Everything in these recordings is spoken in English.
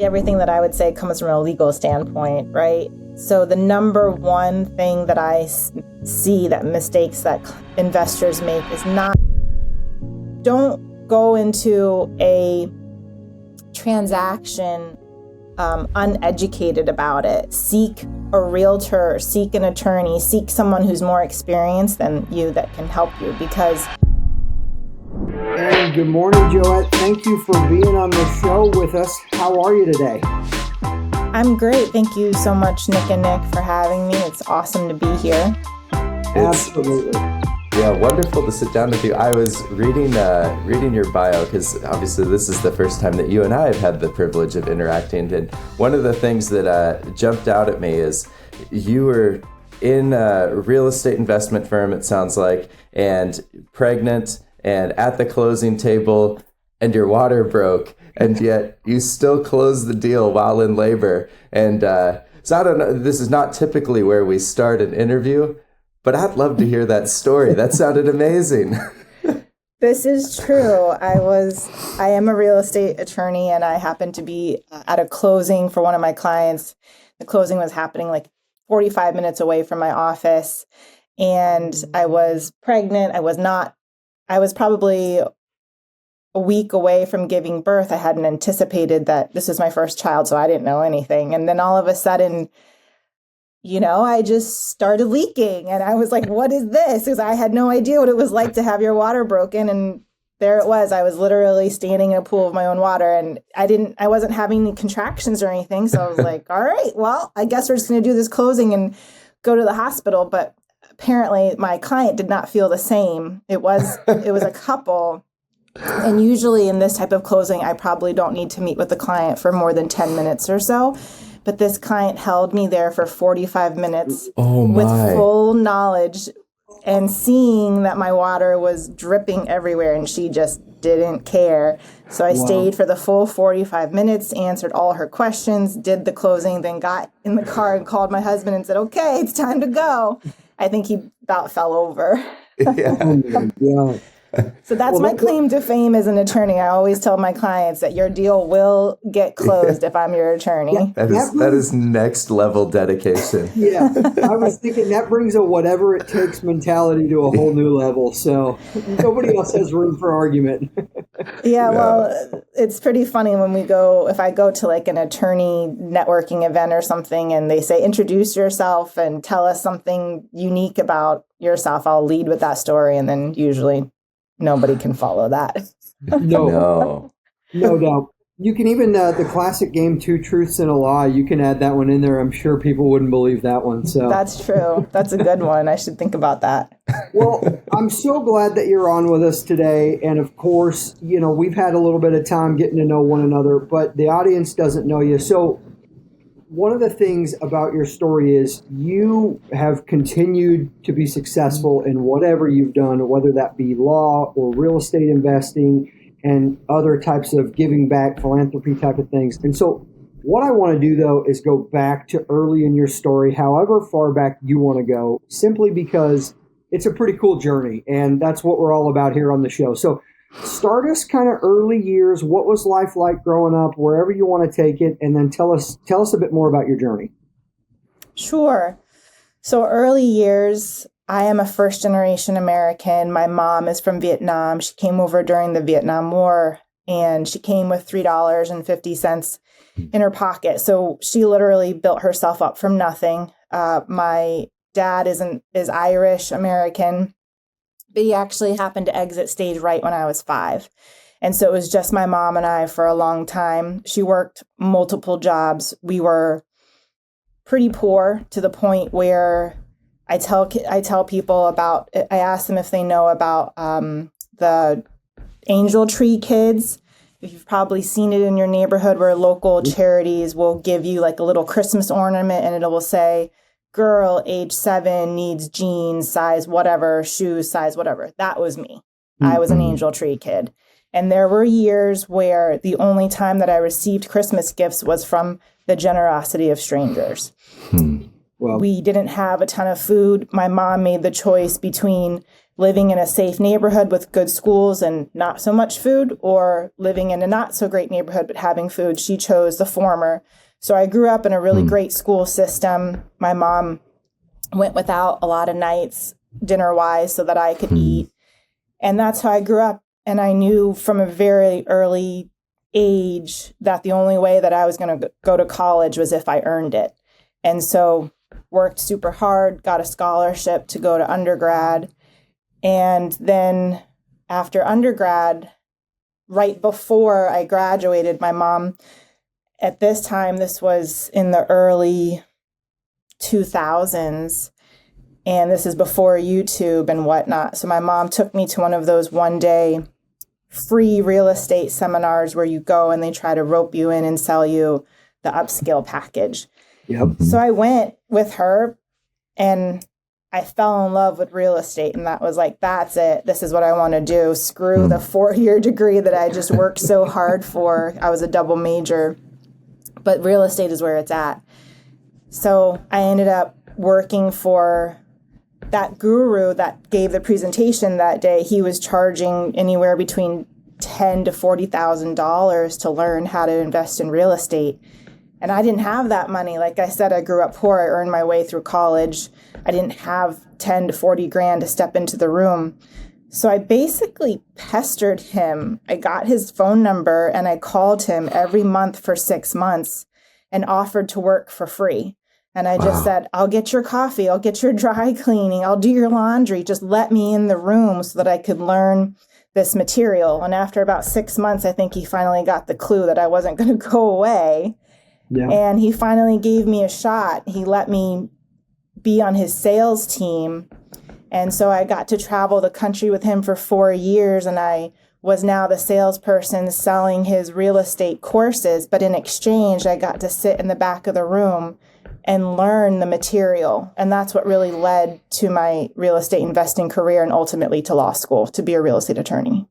Everything that I would say comes from a legal standpoint, right? So the number one thing that I see that mistakes that investors make is don't go into a transaction uneducated about it. Seek a realtor, seek an attorney, seek someone who's more experienced than you that can help you because... And good morning, Joette. Thank you for being on the show with us. How are you today? I'm great. Thank you so much, Nick and Nick, for having me. It's awesome to be here. Absolutely. Yeah, wonderful to sit down with you. I was reading your bio because obviously this is the first time that you and I have had the privilege of interacting. And one of the things that jumped out at me is you were in a real estate investment firm, it sounds like, and pregnant and at the closing table and your water broke. And yet you still closed the deal while in labor. And so I don't know, this is not typically where we start an interview, but I'd love to hear that story. That sounded amazing. This is true. I am a real estate attorney, and I happened to be at a closing for one of my clients. The closing was happening like 45 minutes away from my office, and I was pregnant. I was probably a week away from giving birth. I hadn't anticipated that this was my first child, so I didn't know anything. And then all of a sudden, I just started leaking, and I was like, what is this? Because I had no idea what it was like to have your water broken. And there it was. I was literally standing in a pool of my own water, and I wasn't having any contractions or anything. So I was like, all right, well, I guess we're just going to do this closing and go to the hospital. But apparently my client did not feel the same. It was a couple. And usually in this type of closing, I probably don't need to meet with the client for more than 10 minutes or so. But this client held me there for 45 minutes with full knowledge and seeing that my water was dripping everywhere, and she just didn't care. So I stayed for the full 45 minutes, answered all her questions, did the closing, then got in the car and called my husband and said, okay, it's time to go. I think he about fell over. Yeah. So that's my claim to fame as an attorney. I always tell my clients that your deal will get closed if I'm your attorney. Yeah, that is next level dedication. Yeah, I was thinking that brings a whatever it takes mentality to a whole new level. So nobody else has room for argument. Yeah, well, it's pretty funny when if I go to like an attorney networking event or something and they say, introduce yourself and tell us something unique about yourself, I'll lead with that story, and then usually nobody can follow that. No doubt. You can even, the classic game, 2 Truths and a Lie, you can add that one in there. I'm sure people wouldn't believe that one. So that's true. That's a good one. I should think about that. Well, I'm so glad that you're on with us today. And of course, we've had a little bit of time getting to know one another, but the audience doesn't know you. So one of the things about your story is you have continued to be successful in whatever you've done, whether that be law or real estate investing and other types of giving back, philanthropy type of things. And so what I want to do, though, is go back to early in your story, however far back you want to go, simply because it's a pretty cool journey. And that's what we're all about here on the show. So start us kind of early years. What was life like growing up, wherever you want to take it, and then tell us a bit more about your journey. Sure. So early years, I am a first-generation American. My mom is from Vietnam. She came over during the Vietnam War, and she came with $3.50 in her pocket. So she literally built herself up from nothing. My dad is Irish American, but he actually happened to exit stage right when I was 5. And so it was just my mom and I for a long time. She worked multiple jobs. We were pretty poor to the point where I tell people about, I ask them if they know about the Angel Tree Kids. If you've probably seen it in your neighborhood where local charities will give you like a little Christmas ornament and it will say, girl, age 7, needs jeans, size whatever, shoes, size whatever. That was me. I was an Angel Tree Kid. And there were years where the only time that I received Christmas gifts was from the generosity of strangers. Well, we didn't have a ton of food. My mom made the choice between living in a safe neighborhood with good schools and not so much food, or living in a not so great neighborhood but having food. She chose the former. So I grew up in a really great school system. My mom went without a lot of nights, dinner-wise, so that I could eat. And that's how I grew up. And I knew from a very early age that the only way that I was going to go to college was if I earned it. And so worked super hard, got a scholarship to go to undergrad. And then after undergrad, right before I graduated, my mom, at this time, this was in the early 2000s, and this is before YouTube and whatnot. So my mom took me to one of those one-day free real estate seminars where you go and they try to rope you in and sell you the upskill package. Yep. So I went with her and I fell in love with real estate, and that was like, that's it. This is what I want to do. Screw the 4-year degree that I just worked so hard for. I was a double major, but real estate is where it's at. So I ended up working for that guru that gave the presentation that day. He was charging anywhere between $10,000 to $40,000 to learn how to invest in real estate. And I didn't have that money. Like I said, I grew up poor. I earned my way through college. I didn't have 10 to 40 grand to step into the room. So I basically pestered him. I got his phone number and I called him every month for 6 months and offered to work for free. And I just said, I'll get your coffee. I'll get your dry cleaning. I'll do your laundry. Just let me in the room so that I could learn this material. And after about 6 months, I think he finally got the clue that I wasn't going to go away. Yeah. And he finally gave me a shot. He let me be on his sales team. And so I got to travel the country with him for 4 years. And I was now the salesperson selling his real estate courses. But in exchange, I got to sit in the back of the room and learn the material. And that's what really led to my real estate investing career and ultimately to law school to be a real estate attorney.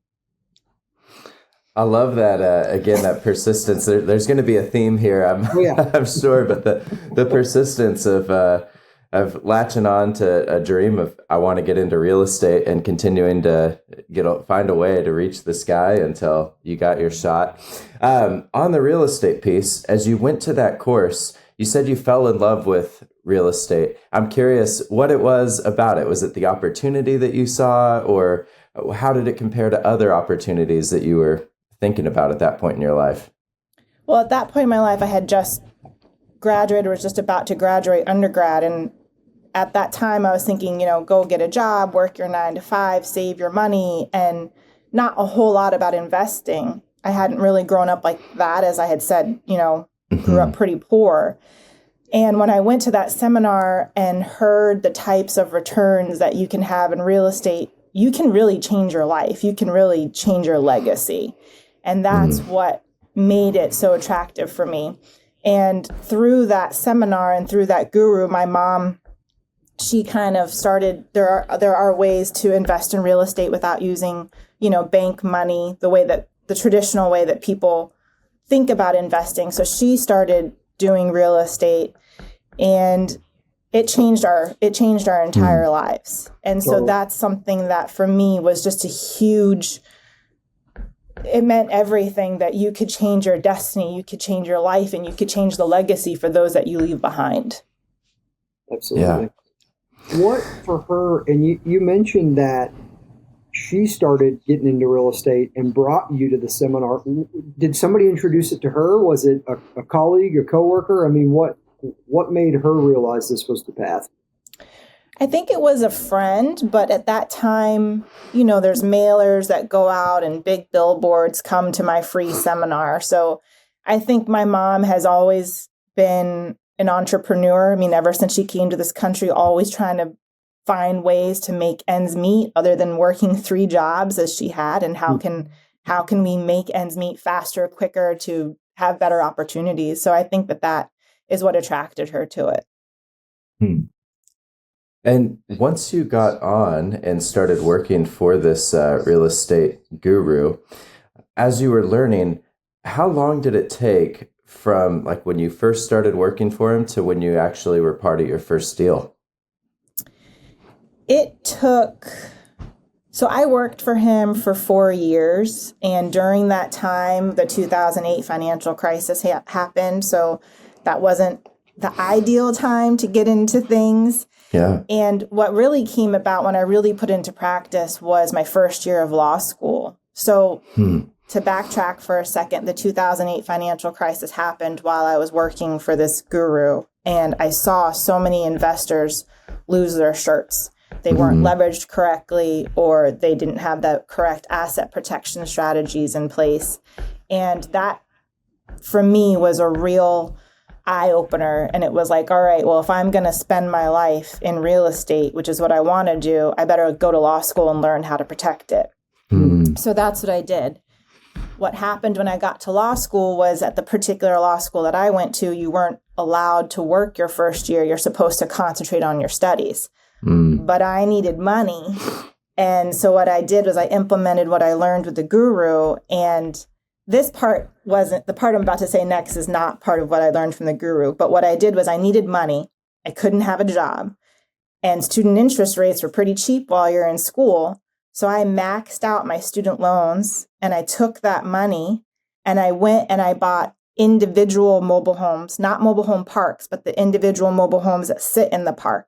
I love that. Again, that persistence. There's going to be a theme here, I'm sure, but the persistence of latching on to a dream of I want to get into real estate and continuing to find a way to reach the sky until you got your shot. On the real estate piece, as you went to that course, you said you fell in love with real estate. I'm curious what it was about it. Was it the opportunity that you saw, or how did it compare to other opportunities that you were thinking about at that point in your life? Well, at that point in my life, I had just graduated, was just about to graduate undergrad. And at that time, I was thinking, go get a job, work your 9 to 5, save your money, and not a whole lot about investing. I hadn't really grown up like that. As I had said, grew up pretty poor. And when I went to that seminar and heard the types of returns that you can have in real estate, you can really change your life. You can really change your legacy. And that's what made it so attractive for me. And through that seminar and through that guru, my mom, she kind of started, there are ways to invest in real estate without using, bank money, the traditional way that people think about investing. So she started doing real estate, and it changed our entire lives. And so that's something that for me was just a huge, it meant everything, that you could change your destiny, you could change your life, and you could change the legacy for those that you leave behind. Absolutely. Yeah. What for her, and you mentioned that she started getting into real estate and brought you to the seminar. Did somebody introduce it to her? Was it a colleague, a coworker? I mean, what made her realize this was the path? I think it was a friend, but at that time, there's mailers that go out and big billboards come to my free seminar. So I think my mom has always been an entrepreneur. I mean, ever since she came to this country, always trying to find ways to make ends meet other than working 3 jobs as she had. And how can we make ends meet faster, quicker, to have better opportunities? So I think that is what attracted her to it. And once you got on and started working for this real estate guru, as you were learning, how long did it take from like when you first started working for him to when you actually were part of your first deal? It took So I worked for him for 4 years, and during that time, the 2008 financial crisis happened. So that wasn't the ideal time to get into things. Yeah. And what really came about when I really put into practice was my first year of law school. So to backtrack for a second, the 2008 financial crisis happened while I was working for this guru, and I saw so many investors lose their shirts. They weren't leveraged correctly, or they didn't have the correct asset protection strategies in place. And that, for me, was a real eye opener. And it was like, all right, well, if I'm going to spend my life in real estate, which is what I want to do, I better go to law school and learn how to protect it. So that's what I did. What happened when I got to law school was, at the particular law school that I went to, you weren't allowed to work your first year. You're supposed to concentrate on your studies. But I needed money. And so what I did was I implemented what I learned with the guru. And this part wasn't, the part I'm about to say next is not part of what I learned from the guru. But what I did was I needed money. I couldn't have a job. And student interest rates were pretty cheap while you're in school. So I maxed out my student loans, and I took that money and I went and I bought individual mobile homes, not mobile home parks, but the individual mobile homes that sit in the park.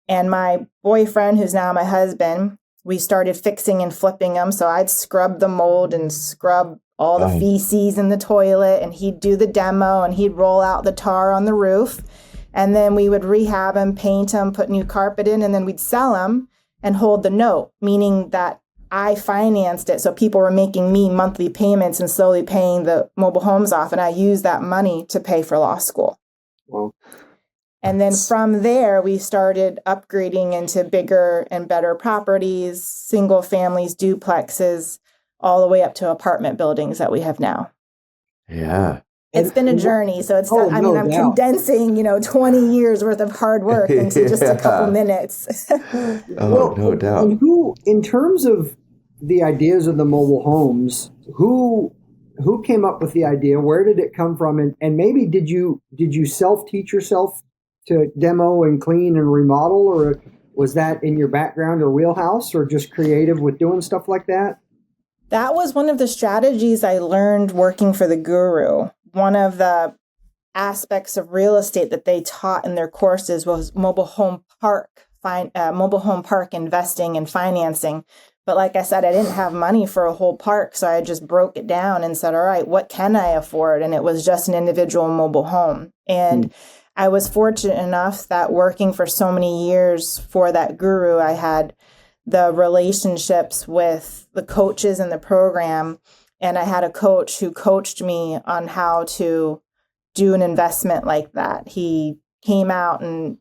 And my boyfriend, who's now my husband, we started fixing and flipping them. So I'd scrub the mold and scrub all the feces in the toilet, and he'd do the demo, and he'd roll out the tar on the roof. And then we would rehab them, paint them, put new carpet in, and then we'd sell them and hold the note, meaning that I financed it. So people were making me monthly payments and slowly paying the mobile homes off. And I used that money to pay for law school. Wow. And then from there, we started upgrading into bigger and better properties, single families, duplexes, all the way up to apartment buildings that we have now. Yeah. It's been a journey. So it's, Oh, I mean, no I'm doubt. condensing, 20 years worth of hard work into just a couple minutes. No doubt. And who, in terms of the ideas of the mobile homes, who came up with the idea? Where did it come from? And maybe did you self-teach yourself to demo and clean and remodel, or was that in your background or wheelhouse, or just creative with doing stuff like that? That was one of the strategies I learned working for the guru. One of the aspects of real estate that they taught in their courses was mobile home park investing and financing. But like I said, I didn't have money for a whole park, so I just broke it down and said, all right, what can I afford? And it was just an individual mobile home. And I was fortunate enough that working for so many years for that guru, I had the relationships with the coaches in the program. And I had a coach who coached me on how to do an investment like that. He came out and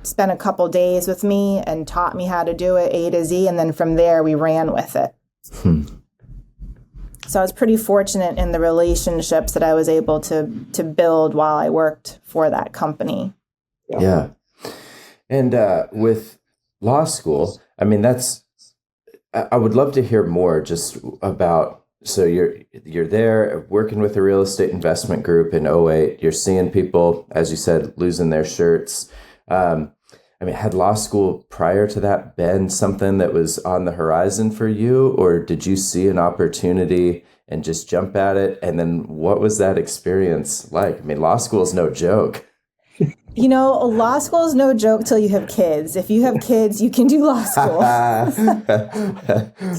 spent a couple days with me and taught me how to do it A to Z. And then from there, we ran with it. So I was pretty fortunate in the relationships that I was able to build while I worked for that company. Yeah. And with law school, I mean, I would love to hear more just about, so you're there working with a real estate investment group in '08. You're seeing people, as you said, losing their shirts. I mean, had law school prior to that been something that was on the horizon for you, or did you see an opportunity and just jump at it? And then what was that experience like? I mean, law school is no joke. Law school is no joke till you have kids. If you have kids, you can do law school.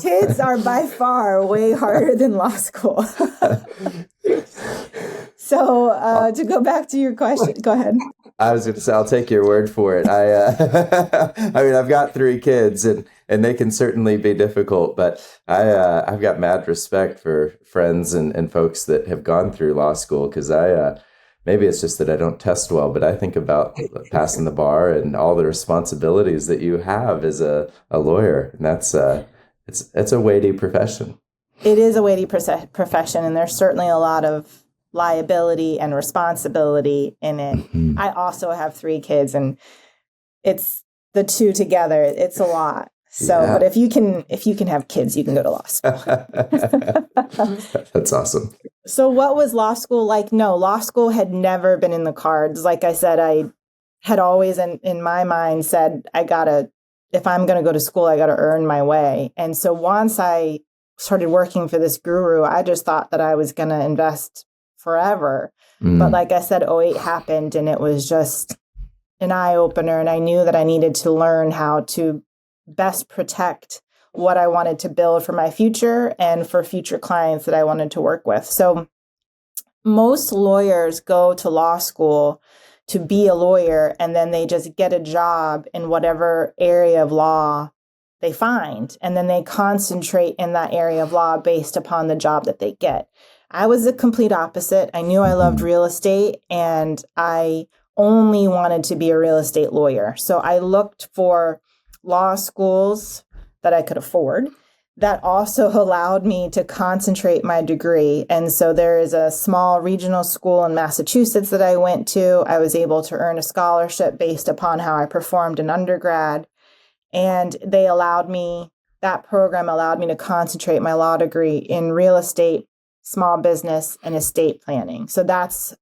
Kids are by far way harder than law school. So to go back to your question, go ahead. I was going to say, I'll take your word for it. I mean, I've got 3 kids, and they can certainly be difficult, but I've got mad respect for friends and folks that have gone through law school, because maybe it's just that I don't test well, but I think about passing the bar and all the responsibilities that you have as a lawyer, and that's it's a weighty profession. It is a weighty profession, and there's certainly a lot of liability and responsibility in it. Mm-hmm. I also have 3 kids, and it's the two together. It's a lot. So, yeah. But if you can have kids, you can go to law school. That's awesome. So what was law school like? No, law school had never been in the cards. Like I said, I had always in my mind said, I gotta if I'm going to go to school, I got to earn my way. And so once I started working for this guru, I just thought that I was going to invest forever. But like I said, '08 happened and it was just an eye opener. And I knew that I needed to learn how to best protect what I wanted to build for my future and for future clients that I wanted to work with. So most lawyers go to law school to be a lawyer, and then they just get a job in whatever area of law they find. And then they concentrate in that area of law based upon the job that they get. I was the complete opposite. I knew I loved real estate and I only wanted to be a real estate lawyer. So I looked for law schools that I could afford that also allowed me to concentrate my degree. And so there is a small regional school in Massachusetts that I went to. I was able to earn a scholarship based upon how I performed in undergrad. And that program allowed me to concentrate my law degree in real estate, small business, and estate planning. So that's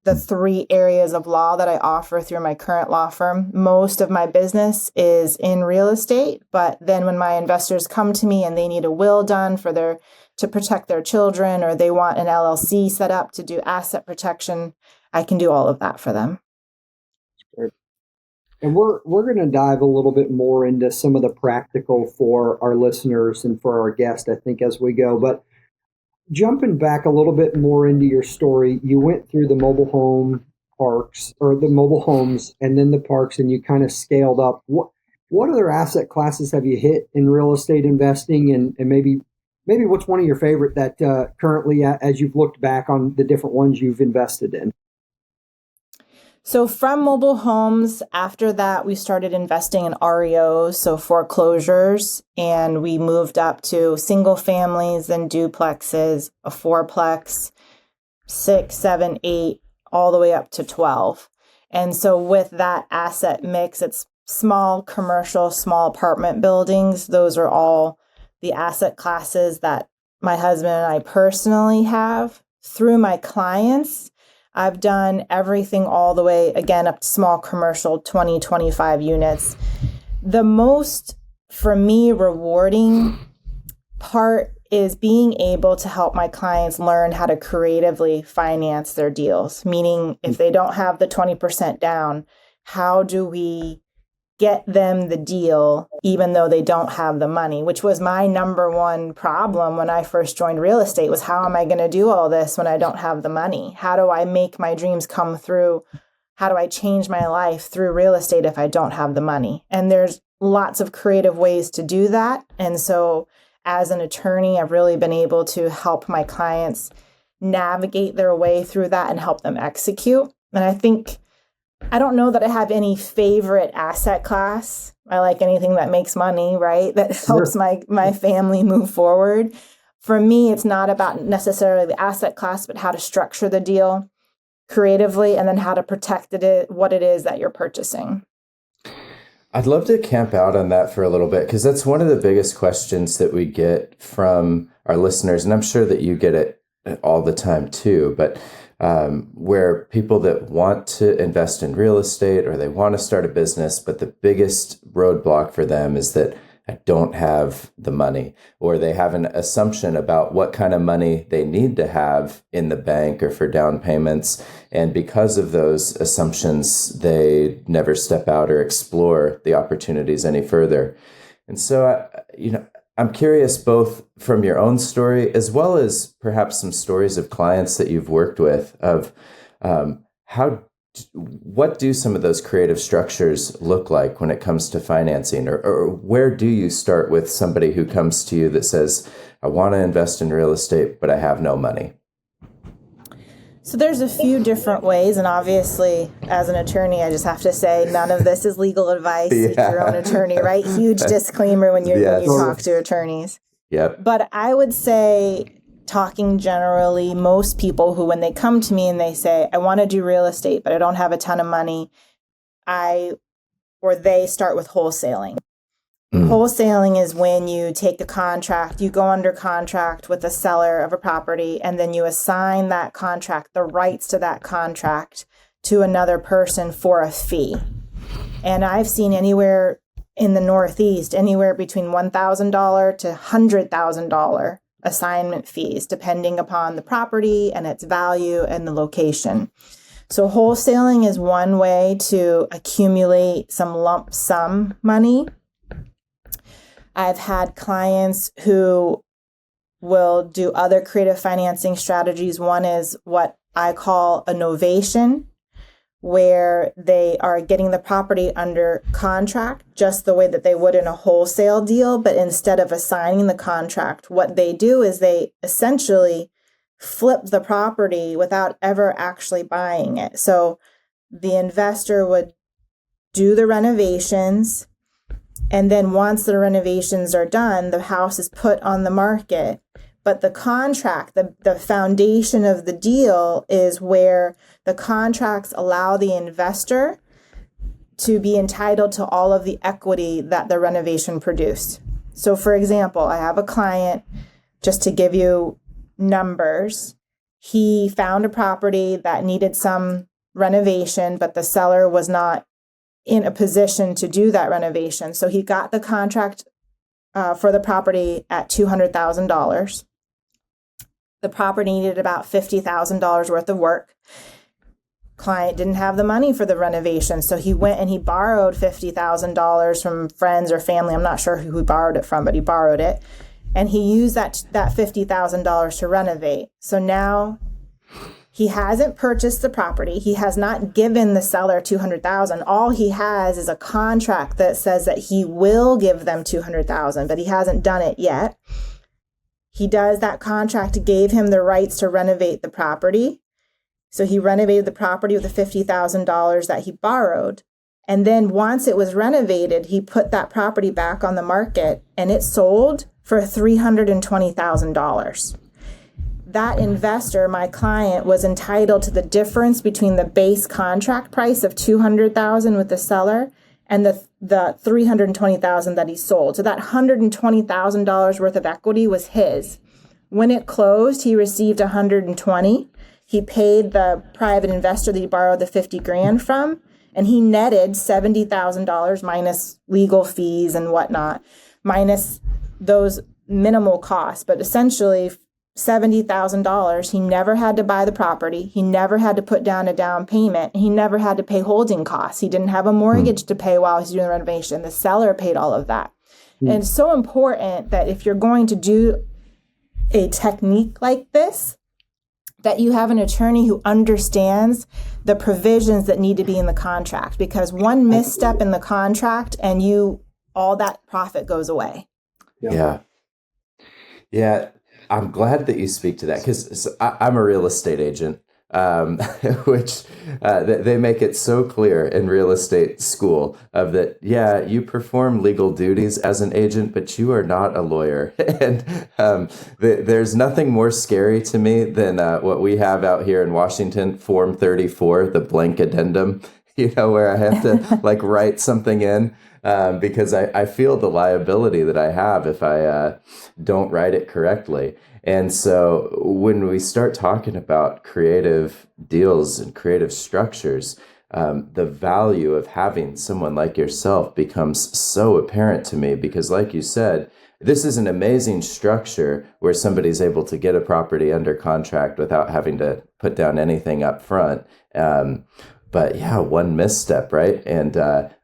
the 3 areas of law that I offer through my current law firm. Most of my business is in real estate, but then when my investors come to me and they need a will done to protect their children, or they want an LLC set up to do asset protection, I can do all of that for them. And we're going to dive a little bit more into some of the practical for our listeners and for our guest, I think, as we go. But jumping back a little bit more into your story, you went through the mobile home parks, or the mobile homes, and then the parks, and you kind of scaled up. What other asset classes have you hit in real estate investing, and maybe what's one of your favorite that currently, as you've looked back on the different ones you've invested in? So from mobile homes, after that, we started investing in REOs, so foreclosures, and we moved up to single families and duplexes, a fourplex, 6, 7, 8, all the way up to 12. And so with that asset mix, it's small commercial, small apartment buildings. Those are all the asset classes that my husband and I personally have. Through my clients, I've done everything all the way, again, up to small commercial, 20, 25 units. The most, for me, rewarding part is being able to help my clients learn how to creatively finance their deals. Meaning, if they don't have the 20% down, how do we get them the deal even though they don't have the money, which was my number one problem when I first joined real estate, was how am I going to do all this when I don't have the money? How do I make my dreams come through? How do I change my life through real estate if I don't have the money? And there's lots of creative ways to do that. And so as an attorney, I've really been able to help my clients navigate their way through that and help them execute. And I don't know that I have any favorite asset class. I like anything that makes money, right? That helps my family move forward. For me, it's not about necessarily the asset class, but how to structure the deal creatively and then how to protect what it is that you're purchasing. I'd love to camp out on that for a little bit, because that's one of the biggest questions that we get from our listeners. And I'm sure that you get it all the time too, but where people that want to invest in real estate or they want to start a business, but the biggest roadblock for them is that I don't have the money, or they have an assumption about what kind of money they need to have in the bank or for down payments. And because of those assumptions, they never step out or explore the opportunities any further. And so, I'm curious, both from your own story as well as perhaps some stories of clients that you've worked with, of what do some of those creative structures look like when it comes to financing, or where do you start with somebody who comes to you that says, I want to invest in real estate, but I have no money? So there's a few different ways, and obviously, as an attorney, I just have to say none of this is legal advice. Seek your own attorney, right? Huge disclaimer when you talk to attorneys. Yep. But I would say, talking generally, most people who, when they come to me and they say, I want to do real estate, but I don't have a ton of money, they start with wholesaling. Wholesaling is when you take a contract, you go under contract with a seller of a property, and then you assign that contract, the rights to that contract, to another person for a fee. And I've seen anywhere in the Northeast anywhere between $1,000 to $100,000 assignment fees, depending upon the property and its value and the location. So wholesaling is one way to accumulate some lump sum money. I've had clients who will do other creative financing strategies. One is what I call a novation, where they are getting the property under contract just the way that they would in a wholesale deal. But instead of assigning the contract, what they do is they essentially flip the property without ever actually buying it. So the investor would do the renovations, and then once the renovations are done, the house is put on the market. But the contract, the foundation of the deal is where the contracts allow the investor to be entitled to all of the equity that the renovation produced. So for example, I have a client, just to give you numbers, he found a property that needed some renovation, but the seller was not in a position to do that renovation. So he got the contract for the property at $200,000. The property needed about $50,000 worth of work. Client didn't have the money for the renovation, so he went and he borrowed $50,000 from friends or family. I'm not sure who he borrowed it from, but he borrowed it. And he used that $50,000 to renovate. So now he hasn't purchased the property. He has not given the seller $200,000. All he has is a contract that says that he will give them $200,000, but he hasn't done it yet. He does that contract, gave him the rights to renovate the property. So he renovated the property with the $50,000 that he borrowed. And then once it was renovated, he put that property back on the market and it sold for $320,000. That investor, my client, was entitled to the difference between the base contract price of $200,000 with the seller and the $320,000 that he sold. So that $120,000 worth of equity was his. When it closed, he received $120,000. He paid the private investor that he borrowed the $50,000 from, and he netted $70,000 minus legal fees and whatnot, minus those minimal costs. But essentially, $70,000. He never had to buy the property. He never had to put down a down payment. He never had to pay holding costs. He didn't have a mortgage to pay while he was doing the renovation. The seller paid all of that. And it's so important that if you're going to do a technique like this, that you have an attorney who understands the provisions that need to be in the contract, because one misstep in the contract and all that profit goes away. Yeah. I'm glad that you speak to that, because I'm a real estate agent, which they make it so clear in real estate school of that, yeah, you perform legal duties as an agent, but you are not a lawyer. And there's nothing more scary to me than what we have out here in Washington, Form 34, the blank addendum, where I have to write something in. Because I feel the liability that I have if I don't write it correctly. And so when we start talking about creative deals and creative structures, the value of having someone like yourself becomes so apparent to me, because like you said, this is an amazing structure where somebody's able to get a property under contract without having to put down anything up front. But yeah, one misstep, right? And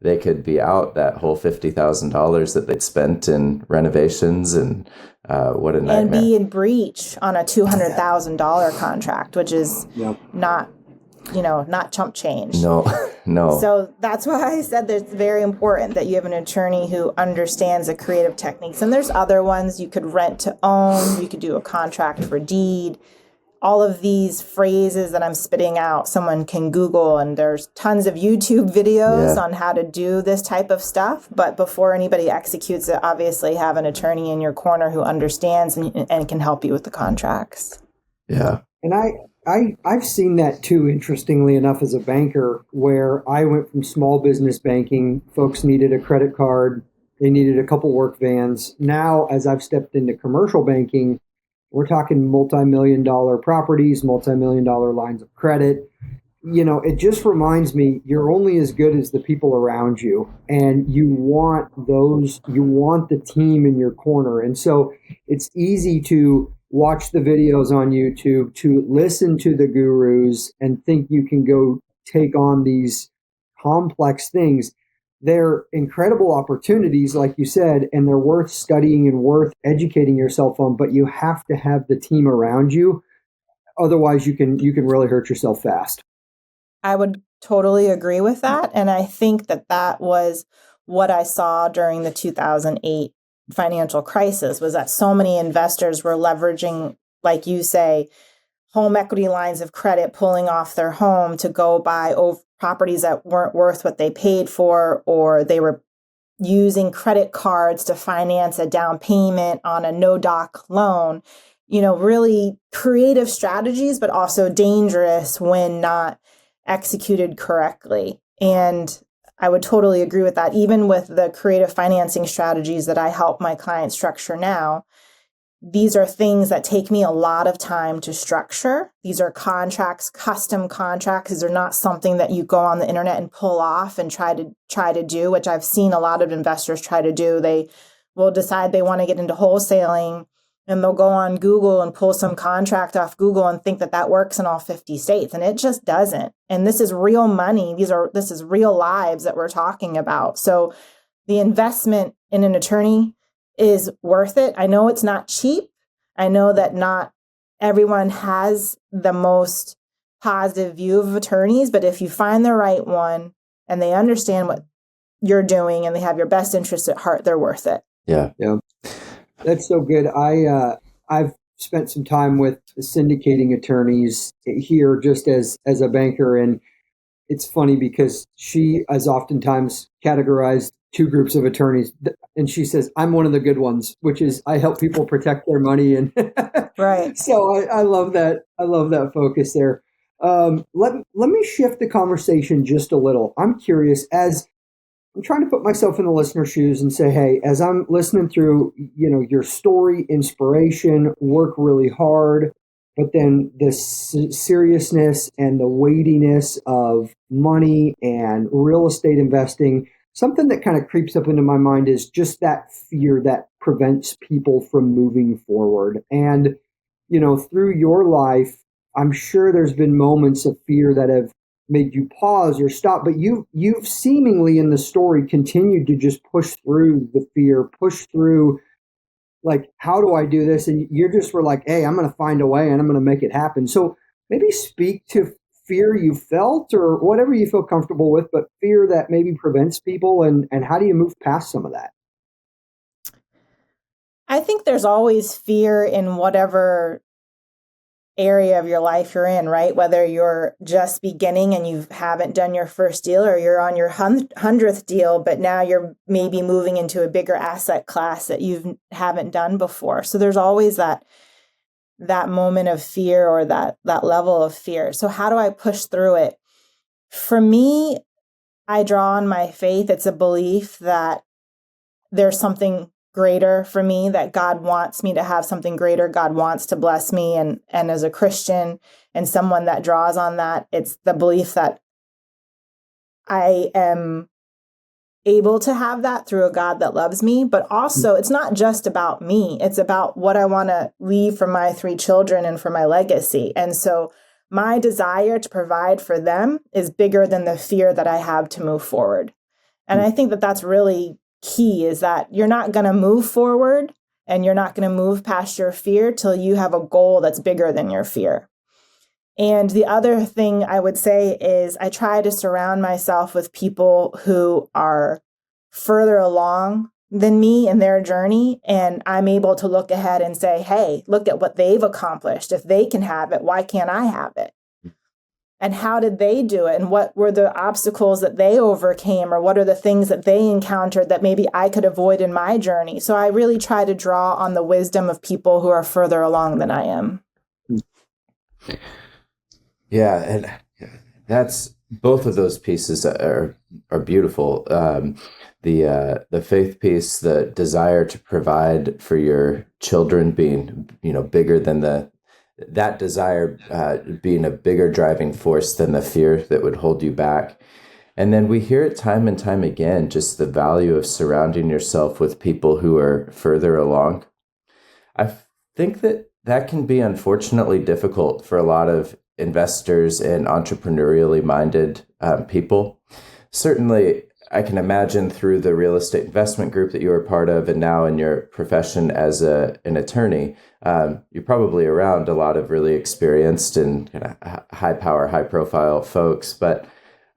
they could be out that whole $50,000 that they'd spent in renovations, and what a nightmare. And be in breach on a $200,000 contract, which is not chump change. No. So that's why I said that it's very important that you have an attorney who understands the creative techniques. And there's other ones. You could rent to own. You could do a contract for deed. All of these phrases that I'm spitting out, someone can Google, and there's tons of YouTube videos on how to do this type of stuff. But before anybody executes it, obviously have an attorney in your corner who understands and can help you with the contracts. Yeah. And I've seen that too, interestingly enough, as a banker, where I went from small business banking. Folks needed a credit card. They needed a couple work vans. Now, as I've stepped into commercial banking, we're talking multi-million-dollar properties, multi-million-dollar lines of credit. it just reminds me you're only as good as the people around you, and you want the team in your corner. And so it's easy to watch the videos on YouTube, to listen to the gurus and think you can go take on these complex things. They're incredible opportunities, like you said, and they're worth studying and worth educating yourself on, but you have to have the team around you. Otherwise you can really hurt yourself fast. I would totally agree with that. And I think that was what I saw during the 2008 financial crisis, was that so many investors were leveraging, like you say, home equity lines of credit, pulling off their home to go buy properties that weren't worth what they paid for, or they were using credit cards to finance a down payment on a no-doc loan. Really creative strategies, but also dangerous when not executed correctly. And I would totally agree with that. Even with the creative financing strategies that I help my clients structure now, these are things that take me a lot of time to structure. These are contracts, custom contracts. These are not something that you go on the internet and pull off and try to do, which I've seen a lot of investors try to do. They will decide they want to get into wholesaling, and they'll go on Google and pull some contract off Google and think that works in all 50 states. And it just doesn't. And this is real money. This is real lives that we're talking about. So the investment in an attorney is worth it. I know it's not cheap. I know that not everyone has the most positive view of attorneys, but if you find the right one and they understand what you're doing and they have your best interests at heart, they're worth it. Yeah. Yeah. That's so good. I've spent some time with syndicating attorneys here just as a banker, and it's funny because she has oftentimes categorized two groups of attorneys, and she says, I'm one of the good ones, which is I help people protect their money. And right. So I love that. I love that focus there. Let me shift the conversation just a little. I'm curious, as I'm trying to put myself in the listener's shoes and say, hey, as I'm listening through, your story, inspiration, work really hard, but then the seriousness and the weightiness of money and real estate investing, something that kind of creeps up into my mind is just that fear that prevents people from moving forward. And, through your life, I'm sure there's been moments of fear that have made you pause or stop, but you've seemingly in the story continued to just push through the fear, push through, like, how do I do this? And you just were like, hey, I'm going to find a way and I'm going to make it happen. So maybe speak to fear you felt or whatever you feel comfortable with, but fear that maybe prevents people, and how do you move past some of that? I think there's always fear in whatever area of your life you're in, right? Whether you're just beginning and you haven't done your first deal, or you're on your 100th deal, but now you're maybe moving into a bigger asset class that you haven't done before. So there's always that moment of fear, or that level of fear. So how do I push through it? For me, I draw on my faith. It's a belief that there's something greater for me, that God wants me to have something greater. God wants to bless me. And as a Christian and someone that draws on that, it's the belief that I am able to have that through a God that loves me. But also, it's not just about me. It's about what I want to leave for my 3 children and for my legacy. And so my desire to provide for them is bigger than the fear that I have to move forward. And I think that that's really key, is that you're not going to move forward and you're not going to move past your fear till you have a goal that's bigger than your fear. And the other thing I would say is I try to surround myself with people who are further along than me in their journey. And I'm able to look ahead and say, hey, look at what they've accomplished. If they can have it, why can't I have it? And how did they do it? And what were the obstacles that they overcame? Or what are the things that they encountered that maybe I could avoid in my journey? So I really try to draw on the wisdom of people who are further along than I am. Yeah, and that's both of those pieces are beautiful. The faith piece, the desire to provide for your children being bigger than the that desire being a bigger driving force than the fear that would hold you back. And then we hear it time and time again, just the value of surrounding yourself with people who are further along. I think that that can be unfortunately difficult for a lot of investors and entrepreneurially minded people. Certainly, I can imagine through the real estate investment group that you were part of, and now in your profession as an attorney, you're probably around a lot of really experienced and kind of high power, high profile folks. But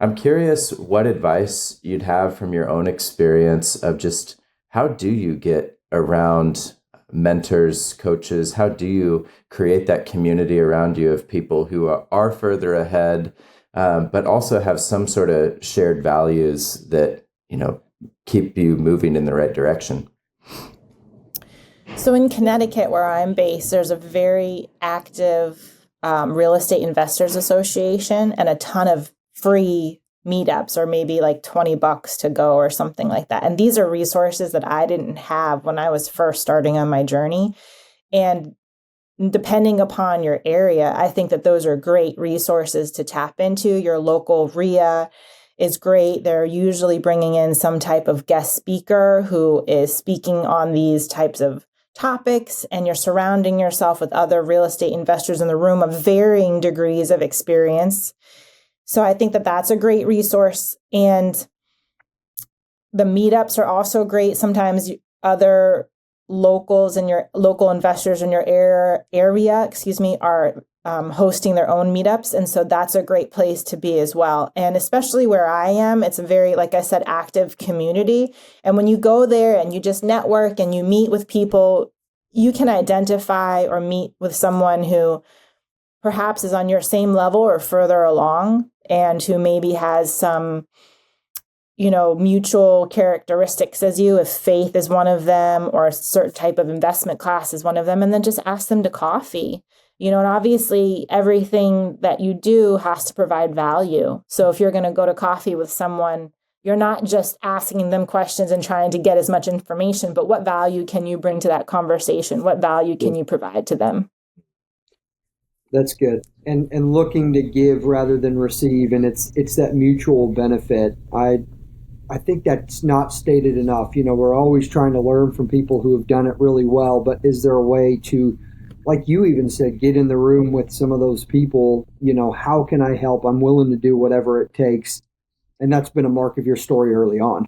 I'm curious what advice you'd have from your own experience of just how do you get around mentors, coaches? How do you create that community around you of people who are further ahead, but also have some sort of shared values that, keep you moving in the right direction? So in Connecticut, where I'm based, there's a very active real estate investors association and a ton of free meetups, or maybe like $20 to go or something like that. And these are resources that I didn't have when I was first starting on my journey. And depending upon your area, I think that those are great resources to tap into. Your local RIA is great. They're usually bringing in some type of guest speaker who is speaking on these types of topics, and you're surrounding yourself with other real estate investors in the room of varying degrees of experience. So I think that that's a great resource. And the meetups are also great. Sometimes other locals and your local investors in your area, are hosting their own meetups. And so that's a great place to be as well. And especially where I am, it's a very, like I said, active community. And when you go there and you just network and you meet with people, you can identify or meet with someone who perhaps is on your same level or further along, and who maybe has some, mutual characteristics as you, if faith is one of them or a certain type of investment class is one of them, and then just ask them to coffee. And obviously everything that you do has to provide value. So if you're going to go to coffee with someone, you're not just asking them questions and trying to get as much information, but what value can you bring to that conversation? What value can you provide to them? That's good. And looking to give rather than receive, and it's that mutual benefit. I think that's not stated enough. We're always trying to learn from people who have done it really well, but is there a way to, like you even said, get in the room with some of those people? How can I help? I'm willing to do whatever it takes. And that's been a mark of your story early on.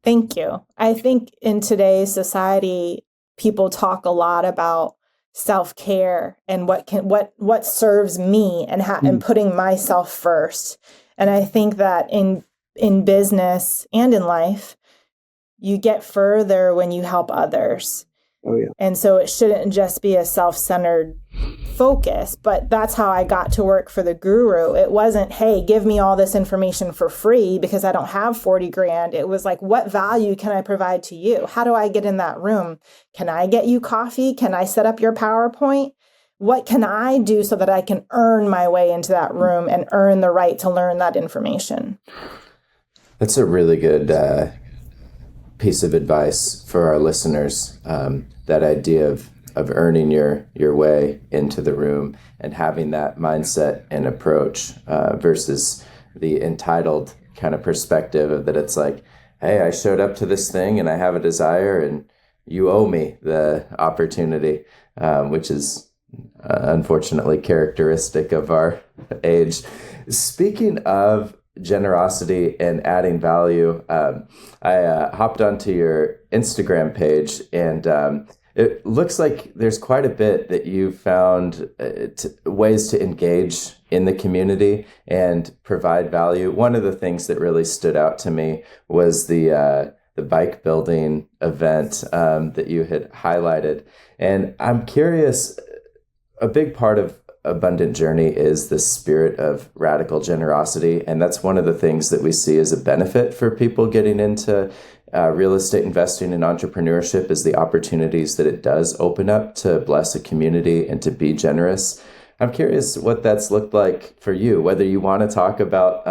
Thank you. I think in today's society, people talk a lot about self-care and what serves me, and putting myself first. And I think that in business and in life, you get further when you help others. Oh yeah. And so it shouldn't just be a self-centered focus, but that's how I got to work for the guru. It wasn't, hey, give me all this information for free because I don't have 40 grand. It was like, what value can I provide to you? How do I get in that room? Can I get you coffee? Can I set up your PowerPoint? What can I do so that I can earn my way into that room and earn the right to learn that information? That's a really good piece of advice for our listeners. That idea of earning your way into the room and having that mindset and approach versus the entitled kind of perspective of that it's like, hey, I showed up to this thing and I have a desire and you owe me the opportunity, which is unfortunately characteristic of our age. Speaking of generosity and adding value, I hopped onto your Instagram page, and it looks like there's quite a bit that you found ways to engage in the community and provide value. One of the things that really stood out to me was the bike building event that you had highlighted. And I'm curious, a big part of Abundant Journey is the spirit of radical generosity. And that's one of the things that we see as a benefit for people getting into real estate investing and entrepreneurship, is the opportunities that it does open up to bless a community and to be generous. I'm curious what that's looked like for you, whether you want to talk about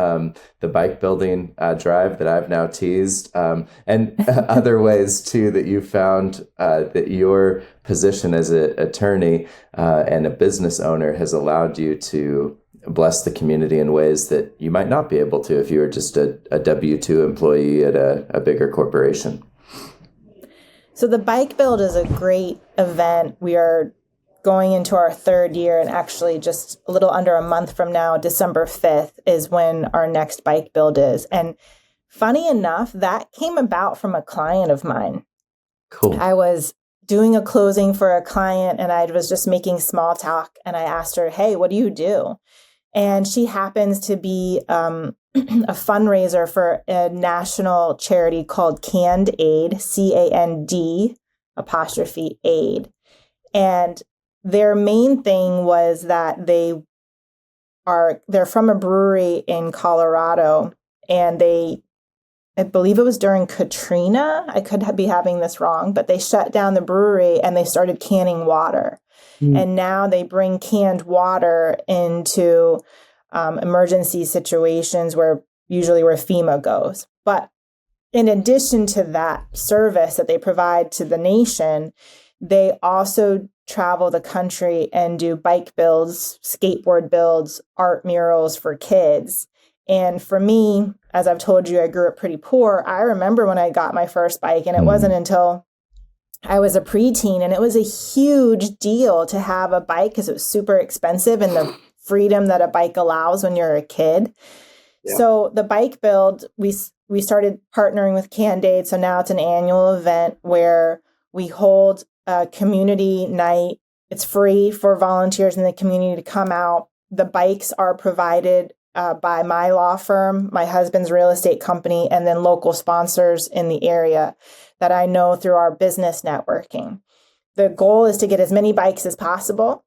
the bike building drive that I've now teased, and other ways too that you found that your position as an attorney and a business owner has allowed you to bless the community in ways that you might not be able to if you were just a W-2 employee at a bigger corporation. So the bike build is a great event. We are going into our third year, and actually just a little under a month from now, December 5th, is when our next bike build is. And funny enough, that came about from a client of mine. Cool. I was doing a closing for a client, and I was just making small talk, and I asked her, hey, what do you do? And she happens to be a fundraiser for a national charity called Canned Aid, CAND apostrophe aid. And their main thing was that they're from a brewery in Colorado, and I believe it was during Katrina. I could be having this wrong, but they shut down the brewery and they started canning water. And now they bring canned water into emergency situations where FEMA goes. But in addition to that service that they provide to the nation, they also travel the country and do bike builds, skateboard builds, art murals for kids. And for me, as I've told you, I grew up pretty poor. I remember when I got my first bike, and it wasn't until I was a preteen, and it was a huge deal to have a bike because it was super expensive, and the freedom that a bike allows when you're a kid. Yeah. So the bike build, we started partnering with Canned Aid. So now it's an annual event where we hold a community night. It's free for volunteers in the community to come out. The bikes are provided by my law firm, my husband's real estate company, and then local sponsors in the area that I know through our business networking. The goal is to get as many bikes as possible.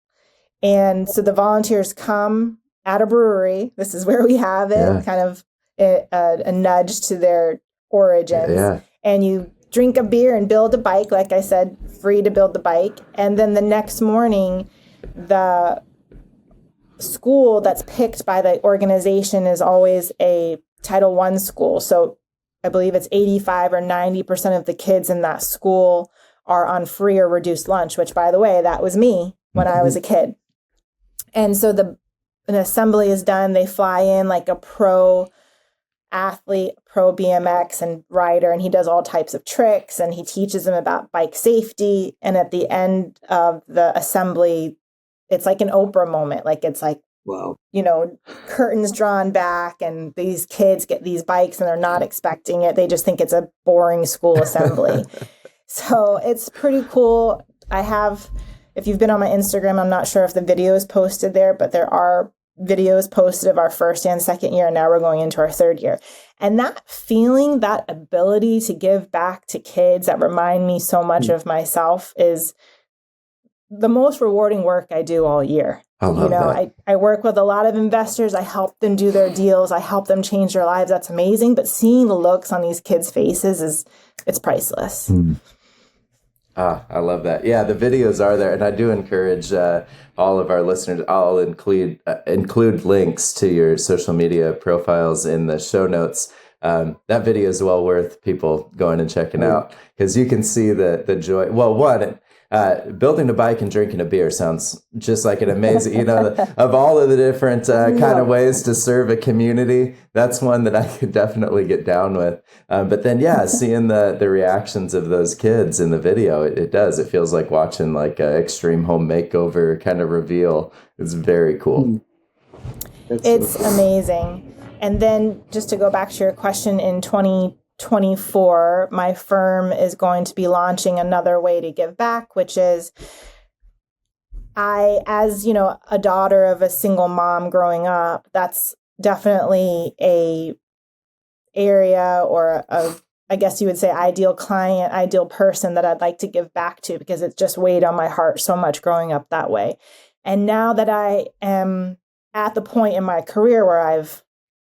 And so the volunteers come at a brewery. This is where we have it, kind of a nudge to their origins. Yeah. And you drink a beer and build a bike. Like I said, free to build the bike. And then the next morning, the school that's picked by the organization is always a Title I school. So I believe it's 85 or 90% of the kids in that school are on free or reduced lunch, which, by the way, that was me when I was a kid. And so an assembly is done. They fly in like a pro athlete, pro BMX and rider, and he does all types of tricks, and he teaches them about bike safety. And at the end of the assembly, it's like an Oprah moment. Like, it's like, wow, curtains drawn back, and these kids get these bikes and they're not expecting it. They just think it's a boring school assembly. So it's pretty cool. If you've been on my Instagram, I'm not sure if the video is posted there, but there are videos posted of our first and second year, and now we're going into our third year. And that feeling, that ability to give back to kids that remind me so much of myself is the most rewarding work I do all year. I love that. I work with a lot of investors. I help them do their deals. I help them change their lives. That's amazing. But seeing the looks on these kids' faces it's priceless. I love that. Yeah, the videos are there, and I do encourage all of our listeners. I'll include links to your social media profiles in the show notes. That video is well worth people going and checking out, because you can see the joy. Well, building a bike and drinking a beer sounds just like an amazing, of all of the different kind of ways to serve a community, that's one that I could definitely get down with. But then, seeing the reactions of those kids in the video, it feels like watching like an extreme home makeover kind of reveal. It's very cool. It's amazing. And then just to go back to your question, in 2024, my firm is going to be launching another way to give back, which is as a daughter of a single mom growing up, that's definitely a area or I guess you would say ideal client, ideal person that I'd like to give back to, because it's just weighed on my heart so much growing up that way. And now that I am at the point in my career where I've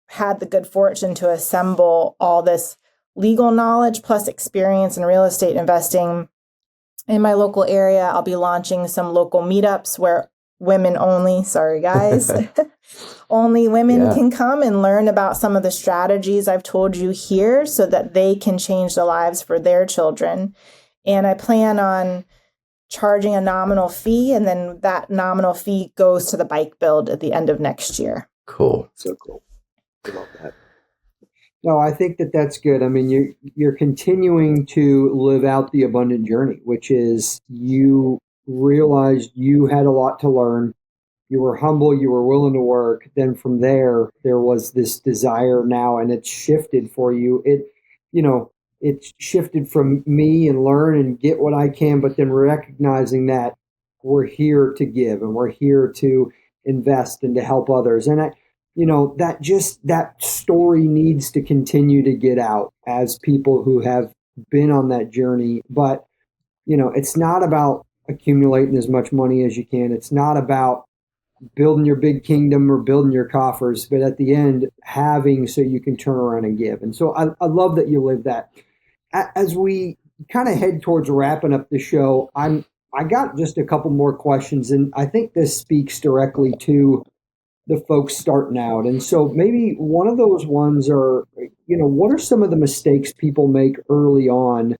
had the good fortune to assemble all this legal knowledge plus experience in real estate investing in my local area, I'll be launching some local meetups where women only. Sorry, guys. Only women can come and learn about some of the strategies I've told you here so that they can change the lives for their children. And I plan on charging a nominal fee, and then that nominal fee goes to the bike build at the end of next year. Cool. So cool. I love that. No, I think that that's good. I mean, you're continuing to live out the abundant journey, which is you realized you had a lot to learn. You were humble. You were willing to work. Then from there was this desire now, and it's shifted for you. It's shifted from me and learn and get what I can, but then recognizing that we're here to give and we're here to invest and to help others. And that story needs to continue to get out as people who have been on that journey. But, it's not about accumulating as much money as you can. It's not about building your big kingdom or building your coffers, but at the end, having so you can turn around and give. And so I love that you live that. As we kind of head towards wrapping up the show, I got just a couple more questions, and I think this speaks directly to the folks starting out. And so maybe one of those ones are, what are some of the mistakes people make early on?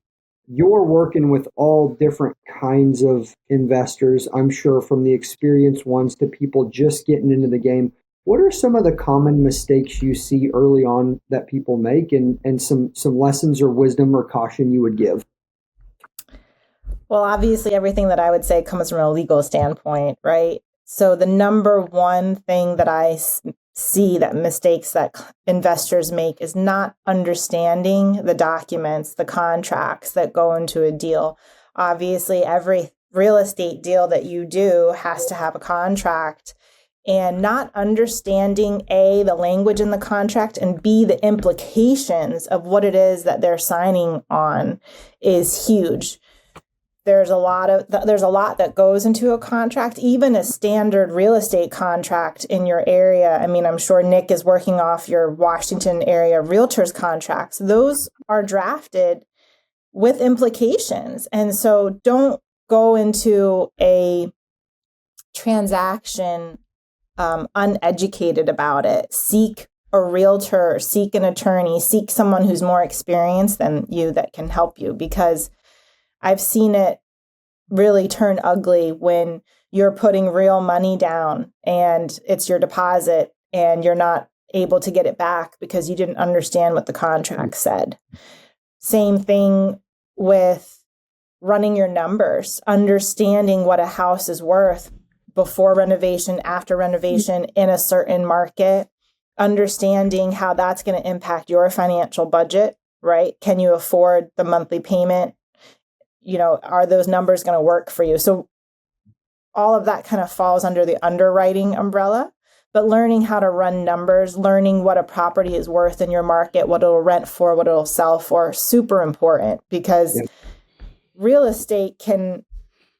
You're working with all different kinds of investors, I'm sure, from the experienced ones to people just getting into the game. What are some of the common mistakes you see early on that people make, and some lessons or wisdom or caution you would give? Well, obviously, everything that I would say comes from a legal standpoint, right? So the number one thing that I see that mistakes that investors make is not understanding the documents, the contracts that go into a deal. Obviously, every real estate deal that you do has to have a contract, and not understanding A, the language in the contract, and B, the implications of what it is that they're signing on is huge. There's a lot that goes into a contract, even a standard real estate contract in your area. I mean, I'm sure Nick is working off your Washington area realtors contracts. Those are drafted with implications. And so don't go into a transaction uneducated about it. Seek a realtor, seek an attorney, seek someone who's more experienced than you that can help you, because I've seen it really turn ugly when you're putting real money down and it's your deposit and you're not able to get it back because you didn't understand what the contract said. Same thing with running your numbers, understanding what a house is worth before renovation, after renovation in a certain market, understanding how that's going to impact your financial budget, right? Can you afford the monthly payment? Are those numbers going to work for you? So all of that kind of falls under the underwriting umbrella, but learning how to run numbers, learning what a property is worth in your market, what it'll rent for, what it'll sell for, super important, because real estate can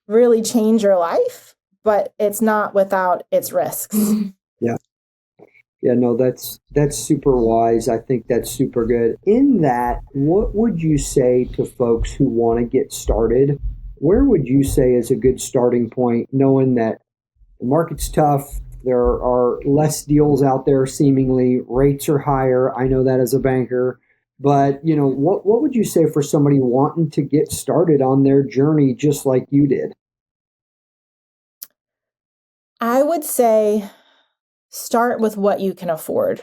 really change your life, but it's not without its risks. Yeah. Yeah, no, that's super wise. I think that's super good. In that, what would you say to folks who want to get started? Where would you say is a good starting point, knowing that the market's tough, there are less deals out there seemingly, rates are higher. I know that as a banker. But, what would you say for somebody wanting to get started on their journey just like you did? I would say start with what you can afford.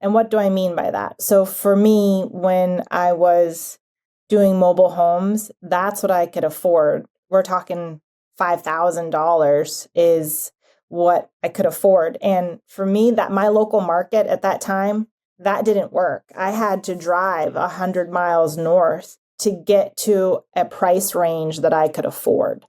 And what do I mean by that? So for me, when I was doing mobile homes, that's what I could afford. We're talking $5,000 is what I could afford. And for me, that my local market at that time, that didn't work. I had to drive 100 miles north to get to a price range that I could afford.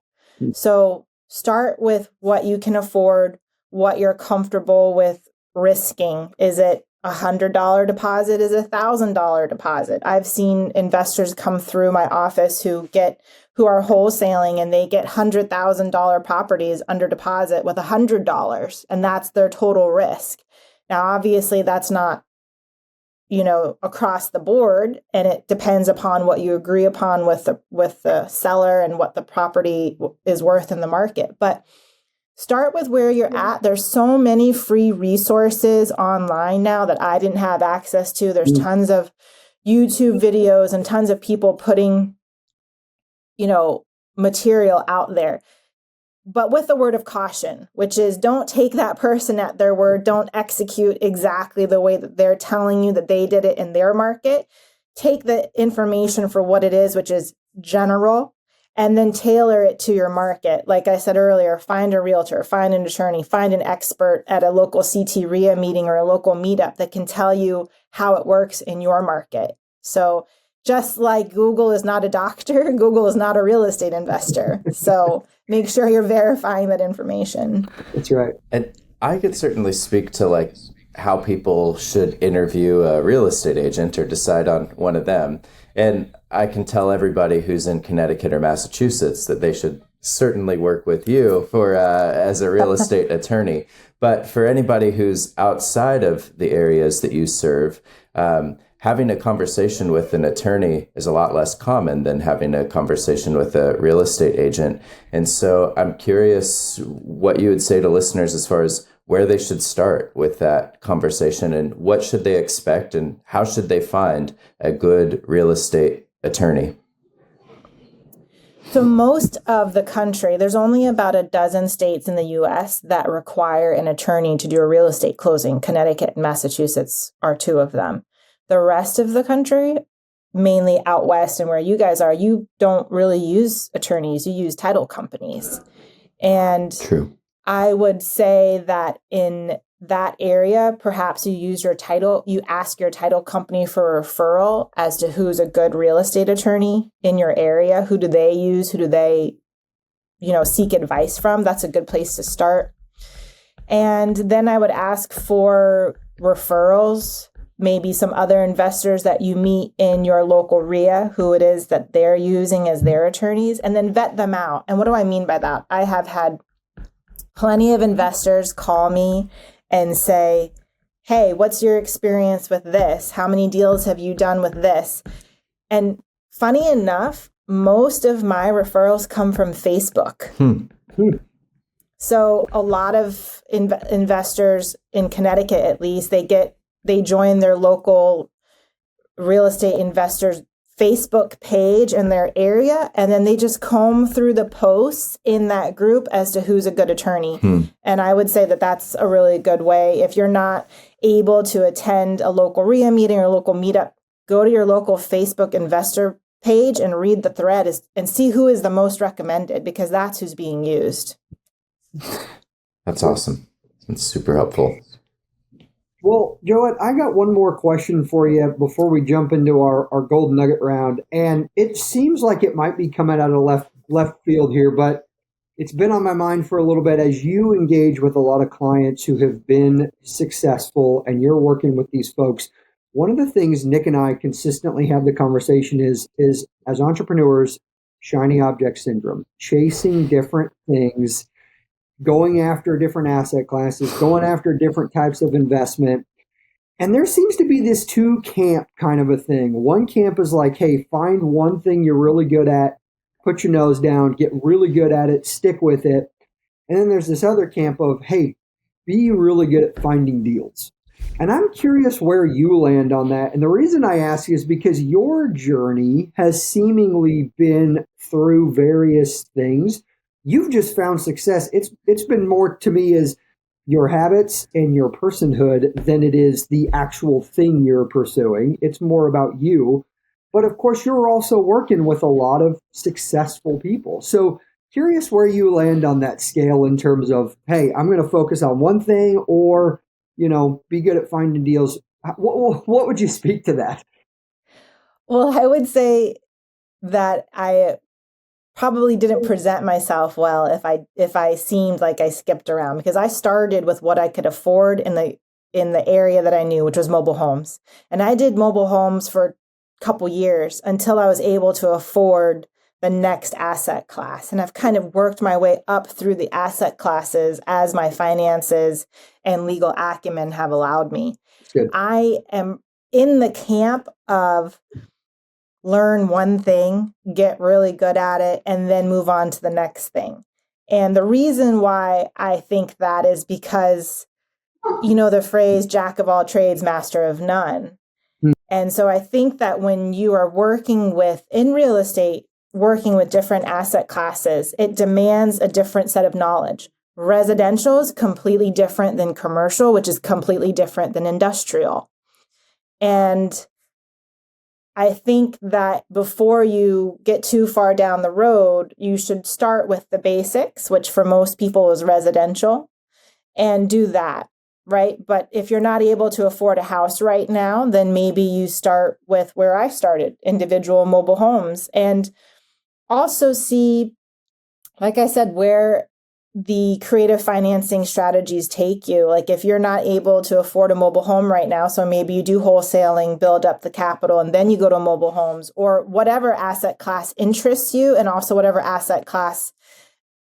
So start with what you can afford, what you're comfortable with risking. Is it $100 deposit? Is it $1,000 deposit? I've seen investors come through my office who are wholesaling and they get $100,000 properties under deposit with $100, and that's their total risk. Now, obviously, that's not across the board, and it depends upon what you agree upon with the seller and what the property is worth in the market. But start with where you're at. There's so many free resources online now that I didn't have access to. There's tons of YouTube videos and tons of people putting, material out there. But with a word of caution, which is don't take that person at their word. Don't execute exactly the way that they're telling you that they did it in their market. Take the information for what it is, which is general, and then tailor it to your market. Like I said earlier, find a realtor, find an attorney, find an expert at a local CT-RIA meeting or a local meetup that can tell you how it works in your market. So just like Google is not a doctor, Google is not a real estate investor. So make sure you're verifying that information. That's right. And I could certainly speak to like how people should interview a real estate agent or decide on one of them. And I can tell everybody who's in Connecticut or Massachusetts that they should certainly work with you for as a real estate attorney. But for anybody who's outside of the areas that you serve, having a conversation with an attorney is a lot less common than having a conversation with a real estate agent. And so I'm curious what you would say to listeners as far as where they should start with that conversation and what should they expect and how should they find a good real estate attorney? So most of the country, there's only about a dozen states in the U.S. that require an attorney to do a real estate closing. Connecticut and Massachusetts are two of them. The rest of the country, mainly out west and where you guys are, you don't really use attorneys. You use title companies. And True. I would say that in that area, perhaps you ask your title company for a referral as to who's a good real estate attorney in your area. Who do they use? Who do they, seek advice from? That's a good place to start. And then I would ask for referrals, maybe some other investors that you meet in your local RIA, who it is that they're using as their attorneys, and then vet them out. And what do I mean by that? I have had plenty of investors call me and say, hey, what's your experience with this? How many deals have you done with this? And funny enough, most of my referrals come from Facebook. So a lot of investors in Connecticut, at least, they join their local real estate investors Facebook page in their area, and then they just comb through the posts in that group as to who's a good attorney. And I would say that that's a really good way. If you're not able to attend a local RIA meeting or local meetup, go to your local Facebook investor page and read the thread and see who is the most recommended, because that's who's being used. That's awesome. That's super helpful. Well, Joette, I got one more question for you before we jump into our golden nugget round. And it seems like it might be coming out of left field here, but it's been on my mind for a little bit. As you engage with a lot of clients who have been successful and you're working with these folks, one of the things Nick and I consistently have the conversation is as entrepreneurs, shiny object syndrome, chasing different things, going after different asset classes, going after different types of investment. And there seems to be this two camp kind of a thing. One camp is like, hey, find one thing you're really good at, put your nose down, get really good at it, stick with it. And then there's this other camp of, hey, be really good at finding deals. And I'm curious where you land on that. And the reason I ask is because your journey has seemingly been through various things. You've just found success. It's been more to me as your habits and your personhood than it is the actual thing you're pursuing. It's more about you. But of course, you're also working with a lot of successful people. So curious where you land on that scale in terms of, hey, I'm going to focus on one thing or, be good at finding deals. What would you speak to that? Well, I would say that I probably didn't present myself well if I seemed like I skipped around, because I started with what I could afford in the area that I knew, which was mobile homes. And I did mobile homes for a couple years until I was able to afford the next asset class. And I've kind of worked my way up through the asset classes as my finances and legal acumen have allowed me. Good. I am in the camp of learn one thing, get really good at it, and then move on to the next thing. And the reason why I think that is because, you know, the phrase jack of all trades, master of none. And so I think that when you are working with, in real estate, working with different asset classes, it demands a different set of knowledge. Residential is completely different than commercial, which is completely different than industrial. And I think that before you get too far down the road, you should start with the basics, which for most people is residential, and do that, right? But if you're not able to afford a house right now, then maybe you start with where I started, individual mobile homes, and also see, like I said, where the creative financing strategies take you. Like if you're not able to afford a mobile home right now, so maybe you do wholesaling, build up the capital, and then you go to mobile homes, or whatever asset class interests you, and also whatever asset class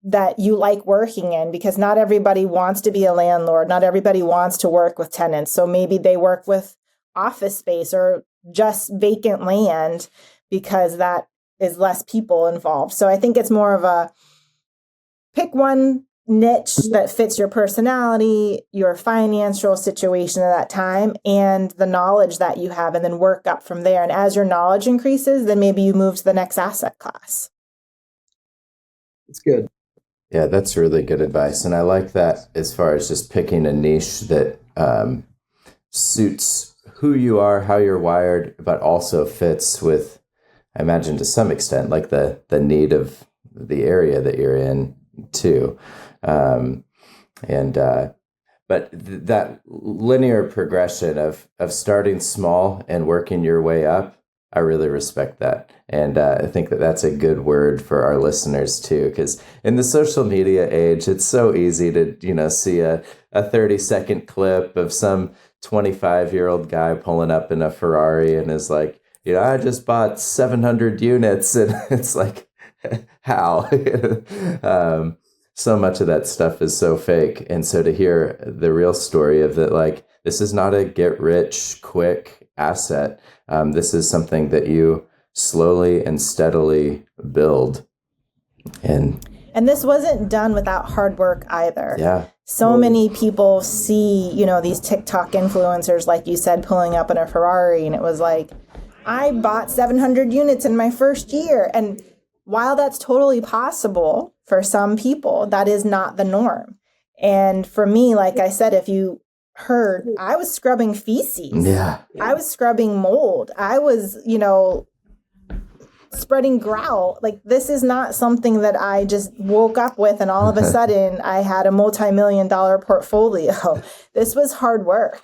that you like working in, because not everybody wants to be a landlord. Not everybody wants to work with tenants. So maybe they work with office space or just vacant land because that is less people involved. So I think it's more of a pick one niche that fits your personality, your financial situation at that time, and the knowledge that you have, and then work up from there. And as your knowledge increases, then maybe you move to the next asset class. It's good. Yeah, that's really good advice. And I like that as far as just picking a niche that suits who you are, how you're wired, but also fits with, I imagine to some extent, like the need of the area that you're in too. But that linear progression of starting small and working your way up, I really respect that. And I think that that's a good word for our listeners too, because in the social media age, it's so easy to, see a 30-second clip of some 25-year-old guy pulling up in a Ferrari and is like, I just bought 700 units. And it's like, how? So much of that stuff is so fake. And so to hear the real story of that, like, this is not a get rich quick asset. This is something that you slowly and steadily build. And this wasn't done without hard work either. Yeah. So many people see, these TikTok influencers, like you said, pulling up in a Ferrari, and it was like, I bought 700 units in my first year. And while that's totally possible for some people, that is not the norm. And for me, like I said, if you heard, I was scrubbing feces. Yeah. I was scrubbing mold. I was, spreading grout. Like, this is not something that I just woke up with and all of a sudden I had a multi-million-dollar portfolio. This was hard work.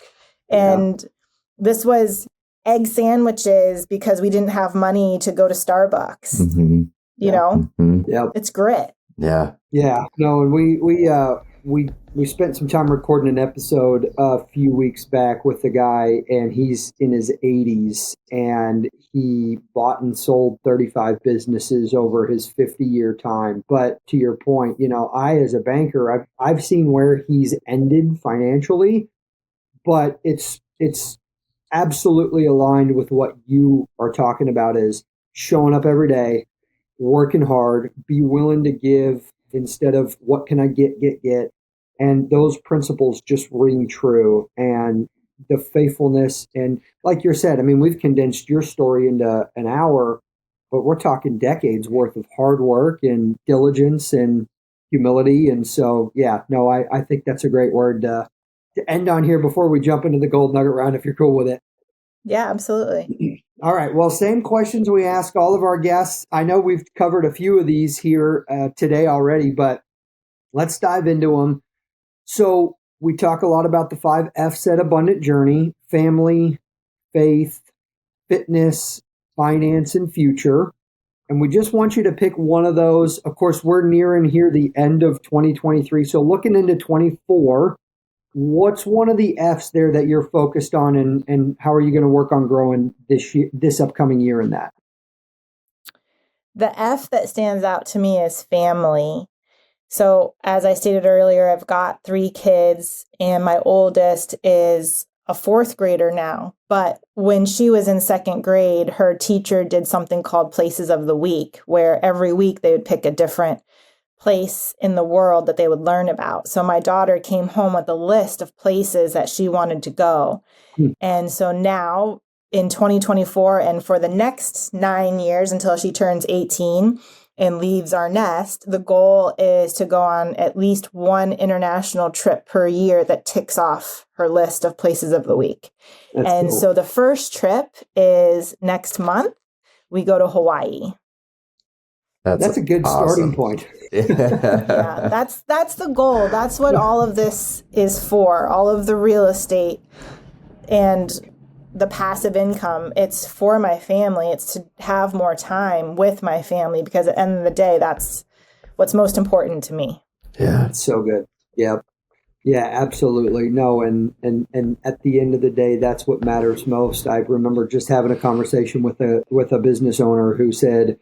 And this was egg sandwiches because we didn't have money to go to Starbucks. Mm-hmm. It's grit. Yeah. Yeah. No, and we spent some time recording an episode a few weeks back with a guy, and he's in his 80s, and he bought and sold 35 businesses over his 50-year time. But to your point, I, as a banker, I've seen where he's ended financially, but it's absolutely aligned with what you are talking about, is showing up every day, working hard, be willing to give instead of what can I get. And those principles just ring true. And the faithfulness, and like you said, we've condensed your story into an hour, but we're talking decades worth of hard work and diligence and humility. And so, I think that's a great word to end on here before we jump into the gold nugget round, if you're cool with it. Yeah, absolutely. All right. Well, same questions we ask all of our guests. I know we've covered a few of these here today already, but let's dive into them. So we talk a lot about the 5 F's at Abundant Journey: family, faith, fitness, finance, and future. And we just want you to pick one of those. Of course, we're nearing here the end of 2023. So looking into 24, what's one of the F's there that you're focused on, and how are you going to work on growing this upcoming year in that? The F that stands out to me is family. So as I stated earlier, I've got 3 kids, and my oldest is a 4th grader now. But when she was in 2nd grade, her teacher did something called Places of the Week, where every week they would pick a different place in the world that they would learn about. So my daughter came home with a list of places that she wanted to go. And so now in 2024 and for the next 9 years until she turns 18 and leaves our nest, the goal is to go on at least one international trip per year that ticks off her list of places of the week. That's cool. So the first trip is next month. We go to Hawaii. That's a good starting point. Yeah, that's the goal. That's what all of this is for. All of the real estate and the passive income, it's for my family. It's to have more time with my family because at the end of the day, that's what's most important to me. Yeah, it's so good. Yep. Yeah, absolutely. No, and at the end of the day, that's what matters most. I remember just having a conversation with a business owner who said,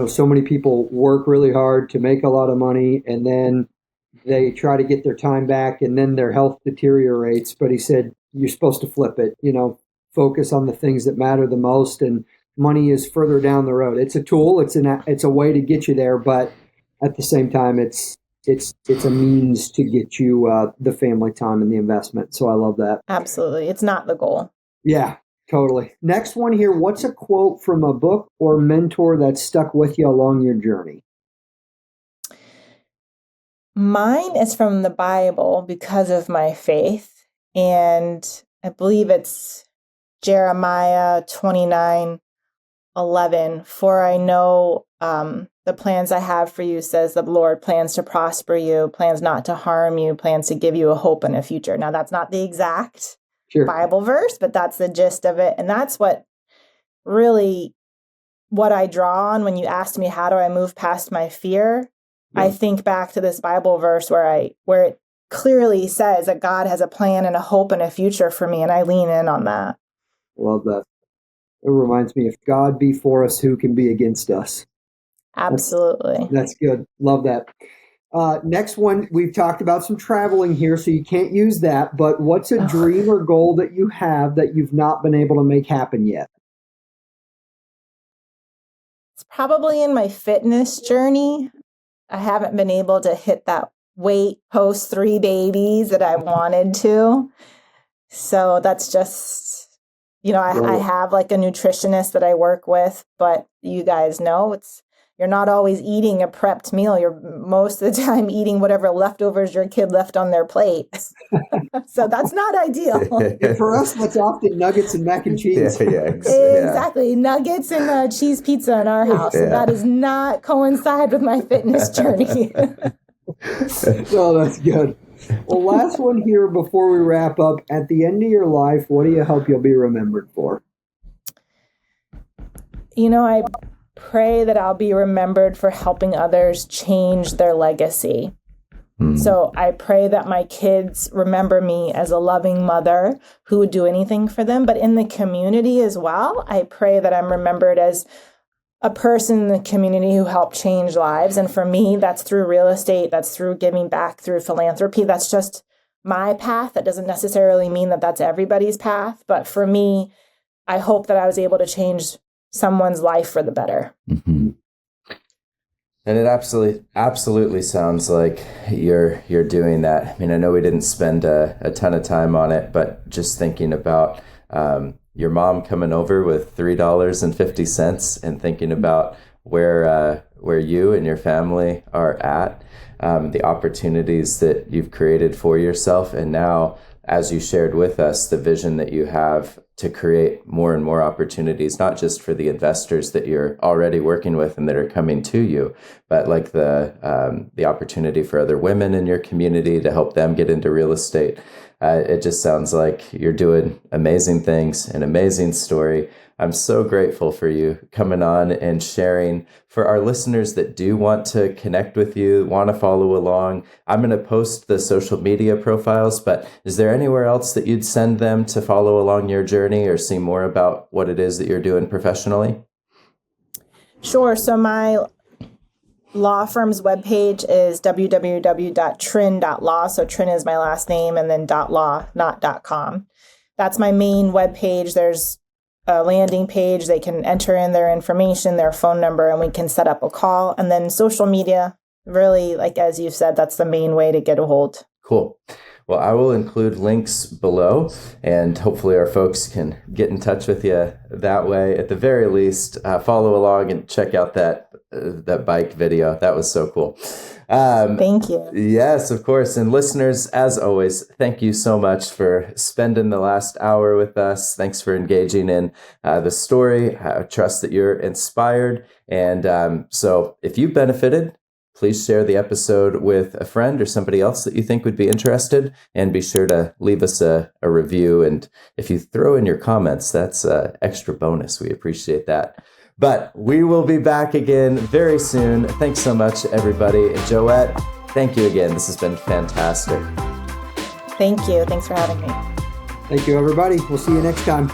so many people work really hard to make a lot of money and then they try to get their time back and then their health deteriorates. But he said, you're supposed to flip it, focus on the things that matter the most, and money is further down the road. It's a tool. It's a way to get you there. But at the same time, it's a means to get you the family time and the investment. So I love that. Absolutely. It's not the goal. Yeah. Totally. Next one here. What's a quote from a book or mentor that stuck with you along your journey? Mine is from the Bible because of my faith. And I believe it's Jeremiah 29:11. For I know the plans I have for you, says the Lord, plans to prosper you, plans not to harm you, plans to give you a hope and a future. Now, that's not the exact Bible verse, but that's the gist of it. And that's what I draw on when you asked me, how do I move past my fear? Yeah. I think back to this Bible verse where it clearly says that God has a plan and a hope and a future for me. And I lean in on that. Love that. It reminds me, if God be for us, who can be against us? Absolutely. That's good. Love that. Next one, we've talked about some traveling here, so you can't use that. But what's a dream or goal that you have that you've not been able to make happen yet? It's probably in my fitness journey. I haven't been able to hit that weight post 3 babies that I wanted to. So that's just, I have like a nutritionist that I work with, but you guys know you're not always eating a prepped meal. You're most of the time eating whatever leftovers your kid left on their plate. So that's not ideal. And for us, that's often nuggets and mac and cheese. Exactly. Nuggets and cheese pizza in our house. So that does not coincide with my fitness journey. Oh, that's good. Well, last one here before we wrap up. At the end of your life, what do you hope you'll be remembered for? I pray that I'll be remembered for helping others change their legacy. So I pray that my kids remember me as a loving mother who would do anything for them. But in the community as well, I pray that I'm remembered as a person in the community who helped change lives. And for me, that's through real estate. That's through giving back, through philanthropy. That's just my path. That doesn't necessarily mean that that's everybody's path. But for me, I hope that I was able to change someone's life for the better. Mm-hmm. And it absolutely sounds like you're doing that. I mean, I know we didn't spend a ton of time on it, but just thinking about your mom coming over with $3.50 and thinking about where you and your family are at, the opportunities that you've created for yourself, and now, as you shared with us, the vision that you have to create more and more opportunities, not just for the investors that you're already working with and that are coming to you, but like the opportunity for other women in your community to help them get into real estate. It just sounds like you're doing amazing things, an amazing story. I'm so grateful for you coming on and sharing. For our listeners that do want to connect with you, want to follow along, I'm going to post the social media profiles, but is there anywhere else that you'd send them to follow along your journey or see more about what it is that you're doing professionally? Sure. So my law firm's webpage is www.trin.law. So Trin is my last name, and then .law, not .com. That's my main webpage. There's a landing page. They can enter in their information, their phone number, and we can set up a call. And then social media, really, like as you said, that's the main way to get a hold. Cool. Well, I will include links below, and hopefully our folks can get in touch with you that way. At the very least, follow along and check out that bike video. That was so cool. Thank you. Yes, of course. And listeners, as always, thank you so much for spending the last hour with us. Thanks for engaging in the story. I trust that you're inspired. And so if you benefited, please share the episode with a friend or somebody else that you think would be interested, and be sure to leave us a review. And if you throw in your comments, that's extra bonus. We appreciate that. But we will be back again very soon. Thanks so much, everybody. Joette, thank you again. This has been fantastic. Thank you. Thanks for having me. Thank you, everybody. We'll see you next time.